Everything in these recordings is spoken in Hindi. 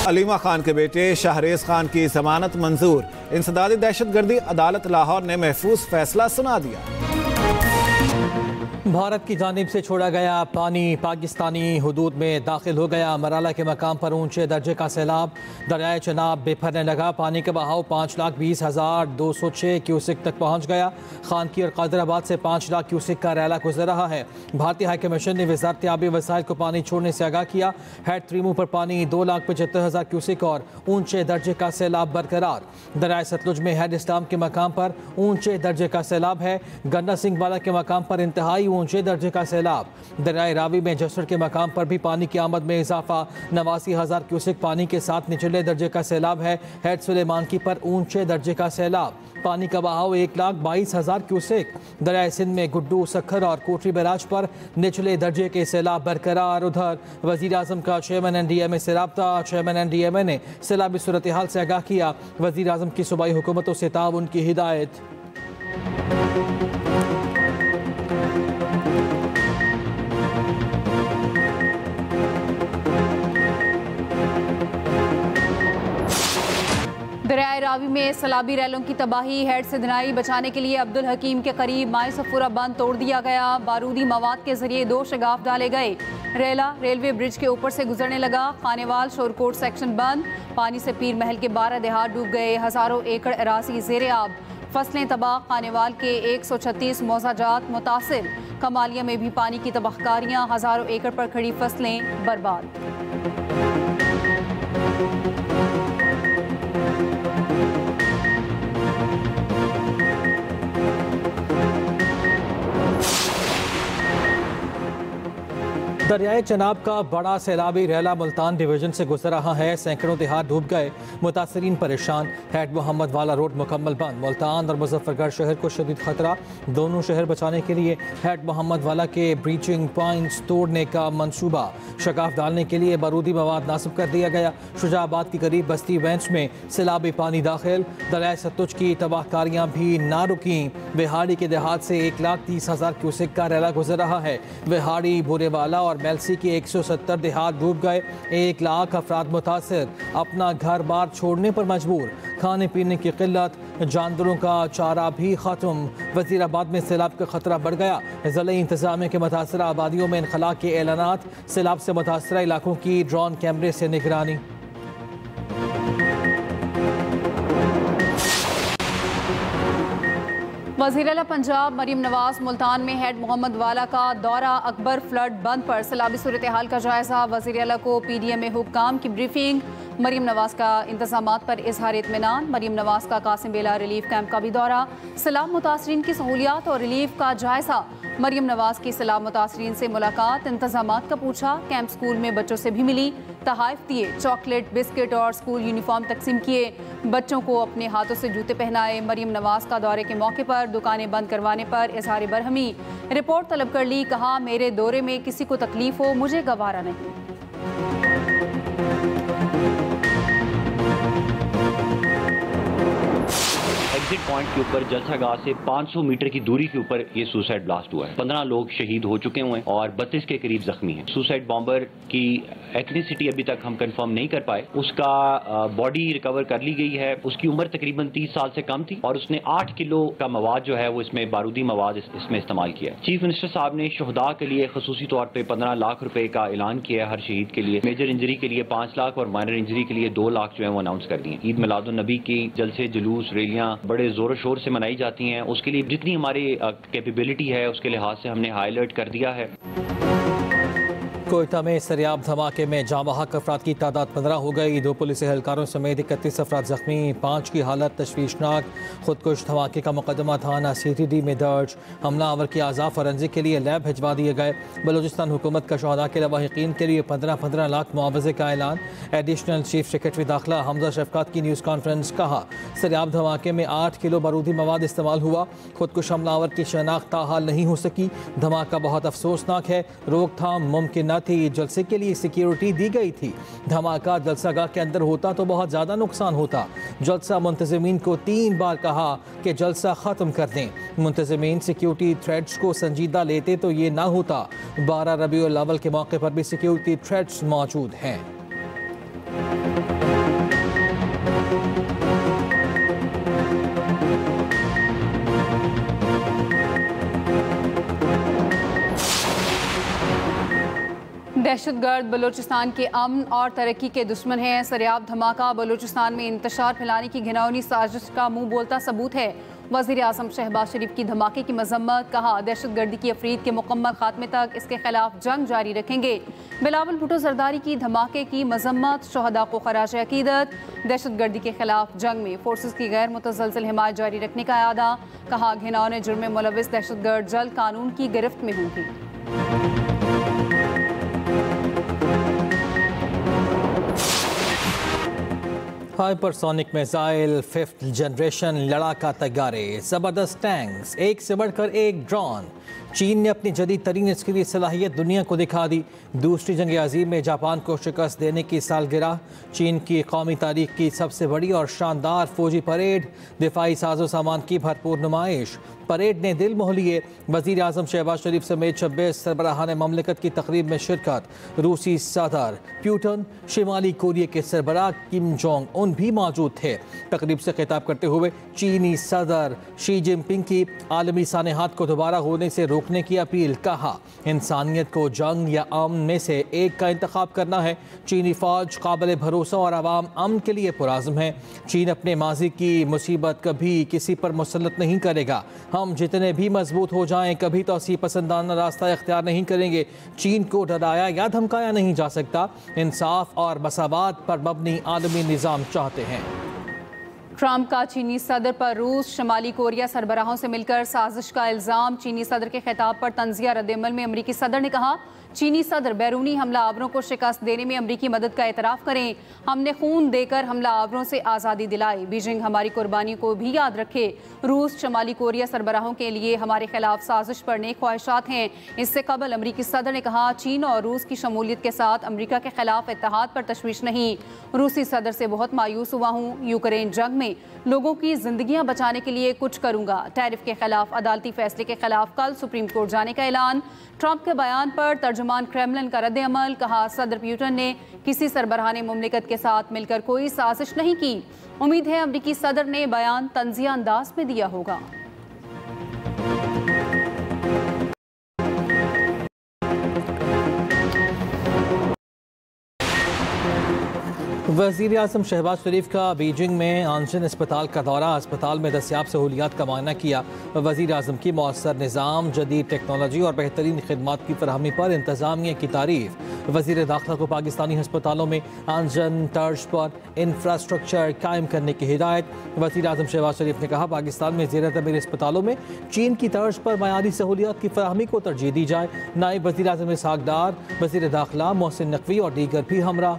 अलीमा खान के बेटे शाहरेज खान की जमानत मंजूर। इंसदादी दहशतगर्दी अदालत लाहौर ने महफूज फैसला सुना दिया। भारत की जानिब से छोड़ा गया पानी पाकिस्तानी हुदूद में दाखिल हो गया। मराला के मकाम पर ऊंचे दर्जे का सैलाब। दरियाए चनाब बेफरने लगा। पानी का बहाव 5,20,206 क्यूसिक तक पहुंच गया। खानकी और कादराबाद से 5 लाख क्यूसिक का रैला गुजर रहा है। भारतीय हाई कमीशन ने वजारत आबी वसाइल को पानी छोड़ने से आगाह किया। हेड त्रीमू पर पानी 2,75,000 क्यूसिक और ऊंचे दर्जे का सैलाब बरकरार। दरियाए सतलुज में हेड इस्लाम के मकाम पर ऊंचे दर्जे का सैलाब है। गन्ना सिंह वाला के मकाम पर इंतहाई ऊंचे दर्जे का सैलाब। दरियाए रावी में जसर के मकाम पर भी पानी की आमद में इजाफा। 89,000 क्यूसिक पानी के साथ निचले दर्जे का सैलाब है। हेड सुलेमानकी पर ऊंचे दर्जे का सैलाब। पानी का बहाव 1,22,000 क्यूसिक। दरियाए सिंध में गुड्डू सखर और कोटरी बैराज पर निचले दर्जे के सैलाब बरकरार। उधर वजीर आजम का चेयरमैन NDMA से रब्ता। चेयरमैन NDMA ने सैलाबी सूरत हाल से आगाह किया। वजीर आजम की सूबाई हुकूमतों से ताउन की हिदायत। दरियाए रावी में सैलाबी रैलों की तबाही। हेड सिधनाई बचाने के लिए अब्दुल हकीम के करीब माई सफूरा बंद तोड़ दिया गया। बारूदी मवाद के जरिए 2 शगाफ डाले गए। रेला रेलवे ब्रिज के ऊपर से गुजरने लगा। खानेवाल शोरकोट सेक्शन बंद। पानी से पीर महल के 12 देहात डूब गए। हजारों एकड़ अराजी जेर आब। फसलें तबाह। खानेवाल के 136 मौजाजात मुतासिर। कमालिया में भी पानी की तबाहकारियाँ। हजारों एकड़ पर खड़ी फसलें बर्बाद। दरियाए चनाब का बड़ा सैलाबी रैला मुल्तान डिवीजन से गुजर रहा है। सैकड़ों देहात डूब गए। मुतासरीन परेशान। हेड मोहम्मद वाला रोड मुकम्मल बंद। मुल्तान और मुजफ्फरगढ़ शहर को शदीद खतरा। दोनों शहर बचाने के लिए हेड मोहम्मद वाला के ब्रीचिंग पॉइंट्स तोड़ने का मंसूबा। शगाफ डालने के लिए बारूदी मवाद नासिब कर दिया गया। शुजाबाद के करीब बस्ती वेंच में सैलाबी पानी दाखिल। दरियाए सतलुज की तबाहकारियाँ भी ना रुकी। बिहाड़ी के देहात से 1,30,000 क्यूसिक का रैला गुजर रहा है। बिहाड़ी बुरेवाला और मेलसी के 170 देहात डूब गए। 1 लाख अफराद मुतासिर। अपना घर बार छोड़ने पर मजबूर। खाने पीने की किल्लत। जानवरों का चारा भी खत्म। वजीराबाद में सैलाब का खतरा बढ़ गया। ज़िले इंतजामिया के मुतासरा आबादियों में इनखला के ऐलानात। सैलाब से मुतासरा इलाकों की ड्रोन कैमरे से निगरानी। वज़ीर आला पंजाब मरीम नवाज मुल्तान में हेड मोहम्मद वाला का दौरा। अकबर फ्लड बंद पर सैलाबी सूरत हाल का जायजा। वज़ीर आला को PDMA हुक्काम की ब्रीफिंग। मरीम नवाज का इंतजामात पर इजहार इत्मीनान। मरीम नवाज का कासिम बेला रिलीफ कैंप का भी दौरा। सैलाब मुतासरीन की सहूलियात और रिलीफ का जायजा। मरीम नवाज की सैलाब मुतासरीन से मुलाकात। इंतजामात का पूछा। कैंप स्कूल में बच्चों से भी मिली। तहाइफ दिए। चॉकलेट बिस्किट और स्कूल यूनिफॉर्म तकसीम किए। बच्चों को अपने हाथों से जूते पहनाए। मरीम नवाज का दौरे के मौके पर दुकानें बंद करवाने पर इजहार बरहमी। रिपोर्ट तलब कर ली। कहा मेरे दौरे में किसी को तकलीफ हो मुझे गवारा नहीं। एग्जिट पॉइंट के ऊपर जलसागाह से 500 मीटर की दूरी के ऊपर ये सुसाइड ब्लास्ट हुआ है। 15 लोग शहीद हो चुके हुए हैं और 32 के करीब जख्मी हैं। सुसाइड बॉम्बर की एथनिसिटी अभी तक हम कंफर्म नहीं कर पाए। उसका बॉडी रिकवर कर ली गई है। उसकी उम्र तकरीबन 30 साल से कम थी और उसने 8 किलो का मवाद जो है वो इसमें बारूदी मवाद इसमें इस्तेमाल किया है। चीफ मिनिस्टर साहब ने शुहदा के लिए खसूसी तौर पर 15 लाख रुपए का ऐलान किया है हर शहीद के लिए। मेजर इंजरी के लिए 5 लाख और माइनर इंजरी के लिए 2 लाख जो है वो अनाउंस कर दिए। ईद मिलादुन नबी की जलसे जुलूस रैलियां बड़े जोर शोर से मनाई जाती हैं। उसके लिए जितनी हमारी कैपेबिलिटी है उसके लिहाज से हमने हाई अलर्ट कर दिया है। कोयटा में सरियाब धमाके में जामबहक अफराद की तादाद 15 हो गई। 2 पुलिस एहलकारों समेत 31 अफराद जख्मी। 5 की हालत तशवीशनाक। खुदकुश धमाके का मुकदमा थाना CTD में दर्ज। हमलावर के आज़ा फॉरेंसिक के लिए लैब भिजवा दिए गए। बलूचिस्तान हुकूमत का शहदा के लवाहिकीन के लिए 15-15 लाख मुआवजे का ऐलान। एडिशनल चीफ सेक्रेटरी दाखिला हमजा शफकात की न्यूज़ कॉन्फ्रेंस। कहा सरियाब धमाके में 8 किलो बारूदी मवाद इस्तेमाल हुआ। खुदकुश हमलावर की शनाख्त ताहाल नहीं हो सकी। धमाका बहुत अफसोसनाक है। रोकथाम मुमकिन थी। जलसे के लिए सिक्योरिटी दी गई थी। धमाका जलसागाह के अंदर होता तो बहुत ज्यादा नुकसान होता। जलसा मुंतजिमीन को 3 बार कहा कि जलसा खत्म कर दें। मुंतजिमीन सिक्योरिटी थ्रेट्स को संजीदा लेते तो ये ना होता। 12 रबीउल अव्वल के मौके पर भी सिक्योरिटी थ्रेट्स मौजूद हैं। दहशतगर्द बलूचिस्तान के अमन और तरक्की के दुश्मन हैं। सरियाब धमाका बलूचिस्तान में इंतशार फैलाने की घिनौनी साजिश का मुंह बोलता सबूत है। वज़ीर आज़म शहबाज शरीफ की धमाके की मजम्मत, कहा दहशतगर्दी की अफरीद के मुकम्मल खात्मे तक इसके खिलाफ जंग जारी रखेंगे। बिलावल भुट्टो जरदारी की धमाके की मजम्मत, शहदा को खराज अकीदत। दहशतगर्दी के खिलाफ जंग में फोर्सेस की गैर मुतसलसल हिमायत जारी रखने का अदा, कहा घिनौने जुर्म में मुलविस दहशतगर्द जल्द कानून की गिरफ्त में होंगे। हाइपरसोनिक मिसाइल, 5th जनरेशन लड़ाका तैयारे, ज़बरदस्त टैंक्स, एक से बढ़कर एक ड्रोन। चीन ने अपनी जदीद तरीन अस्करी सलाहियत दुनिया को दिखा दी। दूसरी जंग अजीम में जापान को शिकस्त देने की सालगिरह, चीन की कौमी तारीख की सबसे बड़ी और शानदार फौजी परेड, दिफाई साजो सामान की भरपूर नुमाइश। परेड ने दिल मोह लिए। वज़ीर आज़म शहबाज शरीफ समेत 26 सरबराहान ममलिकत की तकरीब में शिरकत। रूसी सदर पुतिन, शिमाली कोरिया के सरबराह किम जोंग उन भी मौजूद थे। तकरीब से खिताब करते हुए चीनी सदर शी जिनपिंग की आलमी सानेहात को दोबारा होने से रोकने की अपील, कहा इंसानियत को जंग या अमन में से एक का इंतखाब करना है। चीनी फौज काबिल भरोसा और आवाम अमन के लिए पुराज़म है। चीन अपने माजी की मुसीबत कभी किसी पर मुसल्लत नहीं करेगा। हम जितने भी मजबूत हो जाएं, कभी तौसीब पसंदाना रास्ता इख्तियार नहीं करेंगे। चीन को डराया या धमकाया नहीं जा सकता। इंसाफ और मसावात पर मबनी आलमी निज़ाम चाहते हैं। ट्रंप का चीनी सदर पर रूस, शमाली कोरिया सरबराहों से मिलकर साजिश का इल्ज़ाम। चीनी सदर के खिताब पर तंजिया रद्दअमल में अमरीकी सदर ने कहा, चीनी सदर बैरूनी हमला आवरों को शिकस्त देने में अमरीकी मदद का एतराफ़ करें। हमने खून देकर हमला आवरों से आज़ादी दिलाई। बीजिंग हमारी कुर्बानियों को भी याद रखे। रूस, शमाली कोरिया सरबराहों के लिए हमारे खिलाफ साजिश पर नेक ख्वाहिशात हैं। इससे कबल अमरीकी सदर ने कहा, चीन और रूस की शमूलियत के साथ अमरीका के खिलाफ इत्तेहाद पर तशवीश नहीं। रूसी सदर से बहुत मायूस हुआ हूँ। यूक्रेन जंग में लोगों की जिंदगियां बचाने के लिए कुछ करूंगा। टैरिफ के खिलाफ अदालती फैसले के खिलाफ कल सुप्रीम कोर्ट जाने का ऐलान। ट्रंप के बयान पर तर्जुमान क्रेमलिन का रद्द अमल, कहा सदर पुतिन ने किसी सरबराहाने मुमलिकत के साथ मिलकर कोई साजिश नहीं की। उम्मीद है अमरीकी सदर ने बयान तंजिया अंदाज में दिया होगा। वज़ीर आज़म शहबाज शरीफ का बीजिंग में आंशन अस्पताल का दौरा, अस्पताल में दस्याब सहूलियात का मुआयना किया। वज़ीर आज़म की मौसर निज़ाम, जदीद टेक्नोलॉजी और बेहतरीन खिदमात की फराहमी पर इंतज़ामिया की तारीफ़। वज़ीर दाखिला को पाकिस्तानी अस्पतालों में आंशन तर्ज पर इंफ्रास्ट्रक्चर कायम करने की हिदायत। वज़ीर आज़म शहबाज शरीफ ने कहा, पाकिस्तान में ज़ेर तमीर अस्पतालों में चीन की तर्ज पर मयारी सहूलियात की फराहमी को तरजीह दी जाए। नायब वज़ीर आज़म इसहाक़ डार, वज़ीर दाखिला मोहसिन नकवी और दीगर भी हमरा।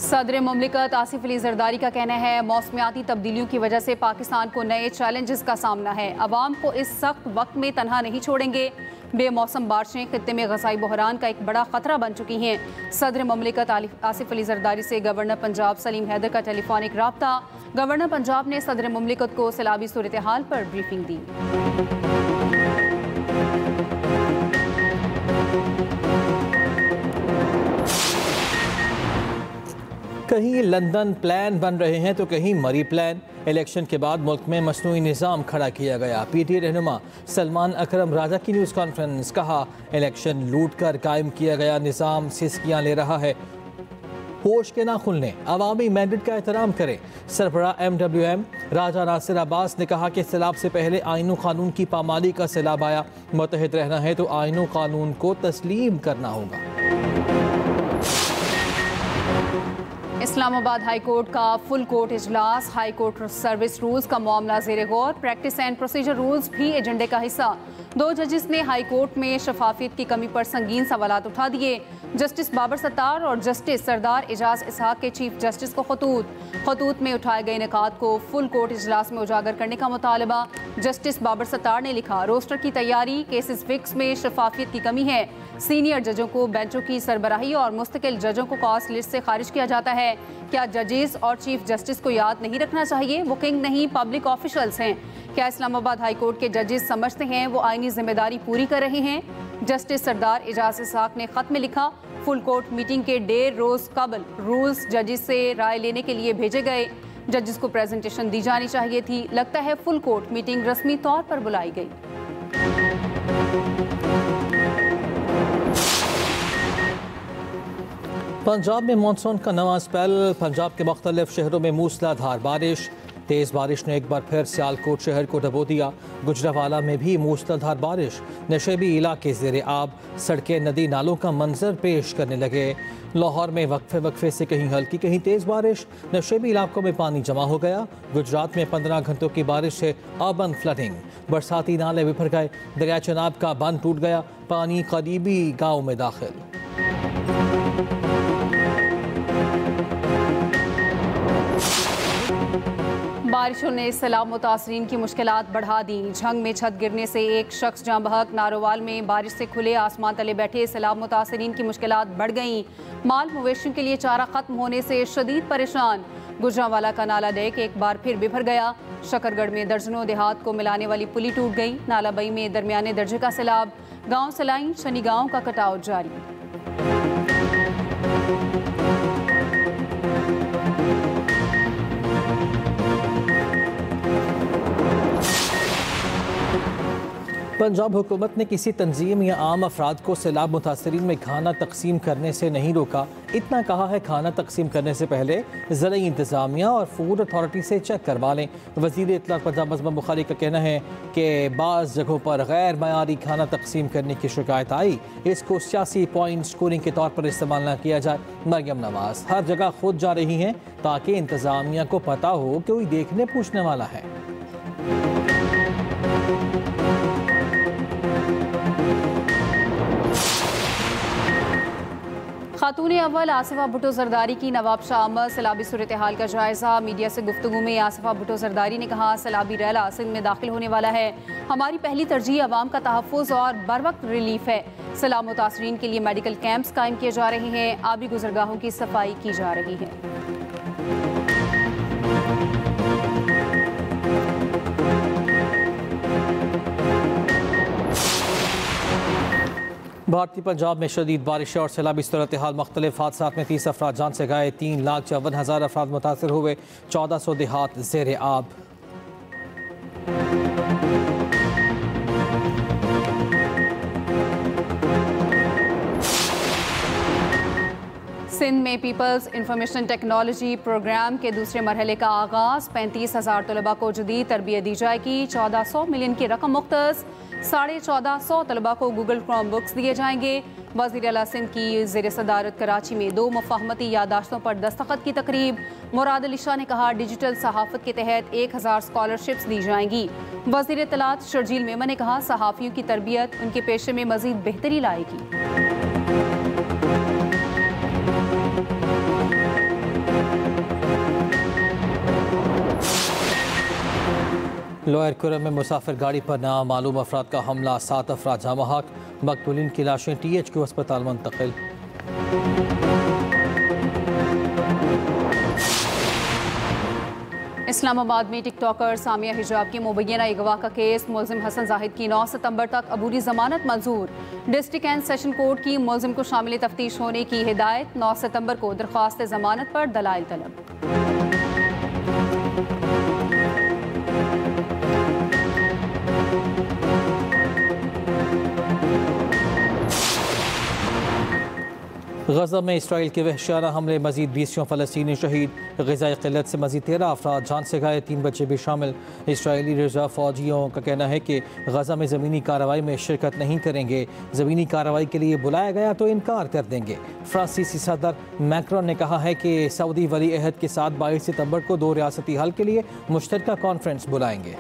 सदर मुमलिकत आसिफ अली जरदारी का कहना है, मौसमियाती तब्दीलियों की वजह से पाकिस्तान को नए चैलेंजेस का सामना है। अवाम को इस सख्त वक्त में तनहा नहीं छोड़ेंगे। बेमौसम बारिशें खित्ते में ग़ज़ाई बहरान का एक बड़ा ख़तरा बन चुकी हैं। सदर मुमलिकत आसिफ अली जरदारी से गवर्नर पंजाब सलीम हैदर का टेलीफोनिक राब्ता। गवर्नर पंजाब ने सदर मुमलिकत को सैलाबी सूरत हाल पर ब्रीफिंग दी। कहीं लंदन प्लान बन रहे हैं तो कहीं मरी प्लान। इलेक्शन के बाद मुल्क में मसनूई निज़ाम खड़ा किया गया। पीटीआई रहनुमा सलमान अकरम राजा की न्यूज़ कॉन्फ्रेंस, कहा इलेक्शन लूट कर कायम किया गया निज़ाम सिस्कियाँ ले रहा है। होश के ना खुलने, अवामी मैंडेट का एहतराम करें। सरबराह MWM राजा नासिर अब्बास ने कहा कि सैलाब से पहले आईन कानून की पामाली का सैलाब आया। मुत्तहिद रहना है तो आईन कानून को तस्लीम करना होगा। इस्लामाबाद हाई कोर्ट का फुल कोर्ट इजलास। हाई कोर्ट सर्विस रूल्स का मामला ज़ेरे गौर। प्रैक्टिस एंड प्रोसीजर रूल्स भी एजेंडे का हिस्सा। 2 जजेस ने हाई कोर्ट में शफाफियत की कमी पर संगीन सवालात उठा दिए। जस्टिस बाबर सत्तार और जस्टिस सरदार एजाज इसहाक के चीफ जस्टिस को खतूत में उठाए गए निकात को फुल कोर्ट इजलास में उजागर करने का मुतालबा। जस्टिस बाबर सत्तार ने लिखा, रोस्टर की तैयारी, केसेस फिक्स में शफाफियत की कमी है। सीनियर जजों को बेंचों की सरबराही और मुस्तकिल जजों को कॉस्ट लिस्ट से खारिज किया जाता है। क्या जजेस और चीफ जस्टिस को याद नहीं रखना चाहिए वो किंग नहीं पब्लिक ऑफिशियल्स हैं? क्या इस्लामाबाद हाई कोर्ट के जजेस समझते हैं वो आईनी जिम्मेदारी पूरी कर रहे हैं? जस्टिस सरदार एजाज इसहाक ने खत में लिखा, फुल कोर्ट मीटिंग के 1.5 रोज कबल रूल्स जजेस से राय लेने के लिए भेजे गए। जजेस को प्रेजेंटेशन दी जानी चाहिए थी। लगता है फुल कोर्ट मीटिंग रस्मी तौर पर बुलाई गई। पंजाब में मानसून का नवा स्पेल। पंजाब के मुख्तलिफ शहरों में मूसलाधार बारिश। तेज़ बारिश ने एक बार फिर सियालकोट शहर को डबो दिया। गुजरावाला में भी मूसलाधार बारिश। नशेबी इलाके ज़ेरे आब। सड़कें नदी नालों का मंजर पेश करने लगे। लाहौर में वक्फे से कहीं हल्की कहीं तेज़ बारिश। नशेबी इलाकों में पानी जमा हो गया। गुजरात में 15 घंटों की बारिश से अर्बन फ्लडिंग। बरसाती नाले बिफर गए। दरिया चनाब का बंद टूट गया। पानी करीबी गाँव में दाखिल। बारिशों ने सैलाब मुतासरीन की मुश्किलात बढ़ा दी। झंग में छत गिरने से एक शख्स जाँ बहक। नारोवाल में बारिश से खुले आसमान तले बैठे सैलाब मुतासरीन की मुश्किलात बढ़ गईं। माल मवेशियों के लिए चारा खत्म होने से शदीद परेशान। गुजरावाला का नाला डेक एक बार फिर बिफर गया। शकरगढ़ में दर्जनों देहात को मिलाने वाली पुली टूट गई। नालाबई में दरमियाने दर्जे का सैलाब। गाँव सलाई शनी गाँव का कटाव जारी। पंजाब हुकूमत ने किसी तंजीम या आम अफराद को सैलाब मुतासरीन में खाना तकसीम करने से नहीं रोका। इतना कहा है खाना तकसीम करने से पहले ज़राई इंतज़ामिया और फूड अथॉरिटी से चेक करवा लें। वज़ीर इत्तलात पंजाब मज़हब बुखारी का कहना है कि बाज़ जगहों पर गैर मयारी खाना तकसीम करने की शिकायत आई। इसको सियासी पॉइंट स्कोरिंग के तौर पर इस्तेमाल न किया जाए। मरियम नवाज़ हर जगह खुद जा रही हैं ताकि इंतज़ामिया को पता हो कि कोई देखने पूछने वाला है। खातून अव्वल आसिफा भुट्टो जरदारी की नवाब शाह अहमद सैलाबी सूरत हाल का जायजा। मीडिया से गुफ्तगू में आसिफा भुट्टो जरदारी ने कहा, सैलाबी रैला सिंध में दाखिल होने वाला है। हमारी पहली तरजीह अवाम का तहफ़्फ़ुज़ और बर वक्त रिलीफ है। सैलाब मुतासरीन के लिए मेडिकल कैंप्स कायम किए जा रहे हैं। आबी गुजरगाहों की सफाई की जा रही है। भारतीय पंजाब में शदीद बारिश और सैलाबी सूरत हाल। मुख्तलिफ हादसात में 30 अफराद जान से गए। 3,54,000 अफराद मुतासर हुए। 1400 देहात ज़ेरे आब। सिंध में पीपल्स इंफॉर्मेशन टेक्नोलॉजी प्रोग्राम के दूसरे मरहले का आगाज़। 35,000 तलबा को जदीद तरबियत दी जाएगी। 1400 मिलियन की रकम मुख्तस। 1450 तलबा को गूगल क्रोम बुक्स दिए जाएंगे। वज़ीर आला सिंध की ज़ेर सदारत कराची में 2 मुफ़ाहमती यादाश्तों पर दस्तखत की तकरीब। मुराद अली शाह ने कहा, डिजिटल सहाफ़त के तहत 1000 स्कॉलरशिप्स दी जाएंगी। वज़ीर इत्तलात शर्जील मेमन ने कहा, सहाफ़ियों की तरबियत उनके पेशे में मज़ीद बेहतरी लाएगी। लोअर कुरम में मुसाफिर गाड़ी पर नामालूम अफराद का हमला। 7 अफराद जाँ बहक। मकतूलिन की लाशें THQ अस्पताल मुंतकिल। इस्लामाबाद में टिकटॉकर सामिया हिजाब की मुबैना अगवा का केस। मुलजिम हसन जाहिद की 9 सितंबर तक अबूरी जमानत मंजूर। डिस्ट्रिक्ट एंड सेशन कोर्ट की मुलजिम को शामिल तफ्तीश होने की हिदायत। 9 सितंबर को दरख्वास्त जमानत पर दलाइल तलब। गजा में इसराइल के वहशियाना हमले। मजीद 20 फ़लस्तीनी शहीद। ग़िज़ाई क़िल्लत से मजीद 13 अफराद जान से गए। 3 बच्चे भी शामिल। इसराइली रिज़र्व फ़ौजियों का कहना है कि गजा में ज़मीनी कार्रवाई में शिरकत नहीं करेंगे। ज़मीनी कार्रवाई के लिए बुलाया गया तो इनकार कर देंगे। फ्रांसीसी सदर मैक्रोन ने कहा है कि सऊदी वली अहद के साथ 22 सितंबर को 2 रियासती हल के लिए मुश्तरका कॉन्फ्रेंस बुलाएंगे।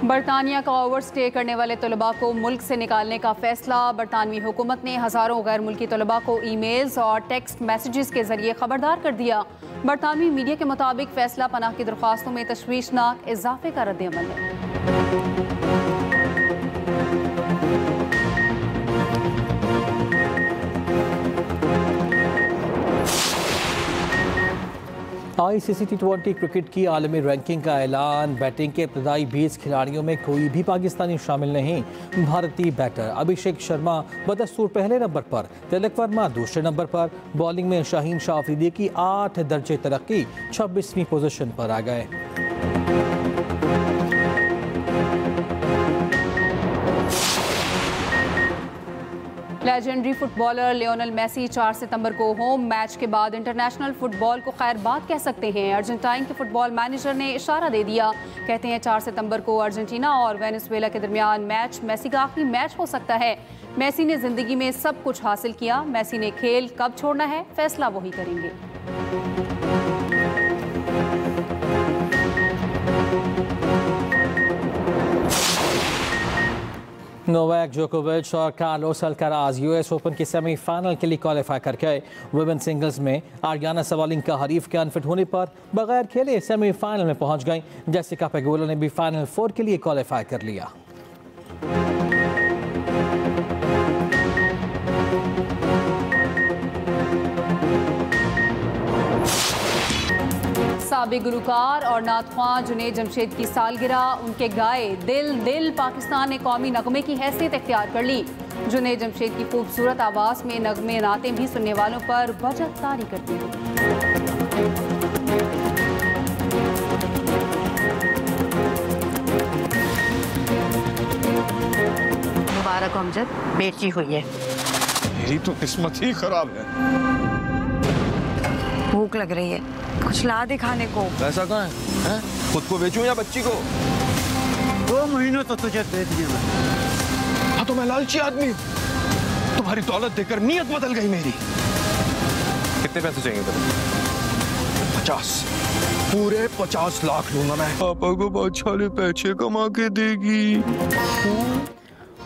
बरतानिया का ओवर स्टे करने वाले तलबा को मुल्क से निकालने का फैसला। बरतानवी हुकूमत ने हज़ारों गैर मुल्की तलबा को ईमेल्स और टेक्स्ट मैसेजेस के जरिए खबरदार कर दिया। बरतानवी मीडिया के मुताबिक फैसला पनाह की दरख्वास्तों में तशवीशनाक इजाफे का रद्द-ए-अमल है। ICC T20 क्रिकेट की आलमी रैंकिंग का ऐलान। बैटिंग के इब्तदाई 20 खिलाड़ियों में कोई भी पाकिस्तानी शामिल नहीं। भारतीय बैटर अभिषेक शर्मा बदस्तूर पहले नंबर पर, तिलक वर्मा दूसरे नंबर पर। बॉलिंग में शाहीन शाह अफरीदी की 8 दर्जे तरक्की 26वीं पोजीशन पर आ गए। लेजेंडरी फुटबॉलर लियोनेल मेसी 4 सितंबर को होम मैच के बाद इंटरनेशनल फुटबॉल को खैरबाद कह सकते हैं। अर्जेंटाइन के फुटबॉल मैनेजर ने इशारा दे दिया। कहते हैं 4 सितंबर को अर्जेंटीना और वेनेजुएला के दरमियान मैच मेसी का आखिरी मैच हो सकता है। मेसी ने जिंदगी में सब कुछ हासिल किया। मेसी ने खेल कब छोड़ना है फैसला वही करेंगे। नोवाक जोकोविच और कार्लोस अल्काराज यूएस ओपन के सेमीफाइनल के लिए क्वालिफाई कर गए। वुमेन सिंगल्स में आरियाना सवालिंका हरीफ के अनफिट होने पर बगैर खेले सेमीफाइनल में पहुंच गईं। जेसिका पेगुएलो ने भी फाइनल 4 के लिए क्वालिफाई कर लिया। साबिक गुलकार और नातख्वां जुनेद जमशेद की सालगिरह। उनके गाए दिल दिल पाकिस्तान ने कौमी नगमे की हैसियत इख्तियार कर ली। जुनेद जमशेद की खूबसूरत आवाज़ में नगमे नातें भी सुनने वालों पर वजह तारी करती हैं। मुबारक अमजद, बेटी हुई है। मेरी तो किस्मत ही खराब है। भूख लग रही है, कुछ ला दे खाने को। पैसा कहाँ है? खुद को बेचूं या बच्ची को? 2 महीनों तो तुझे दे दिए मैं। हाँ तो मैं लालची आदमी हूँ। तुम्हारी दौलत देकर नीयत बदल गई मेरी। कितने पैसे चाहिए तुम्हें? 50, पूरे 50 लाख लूंगा मैं। पापा को बहुत सारे पैसे कमा के देगी।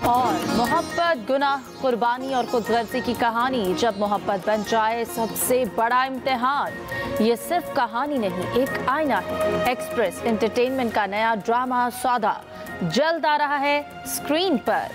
और मोहब्बत, गुनाह, कुर्बानी और खुदगर्जी की कहानी जब मोहब्बत बन जाए सबसे बड़ा इम्तिहान। ये सिर्फ कहानी नहीं, एक आईना है। एक्सप्रेस एंटरटेनमेंट का नया ड्रामा सौदा जल्द आ रहा है स्क्रीन पर।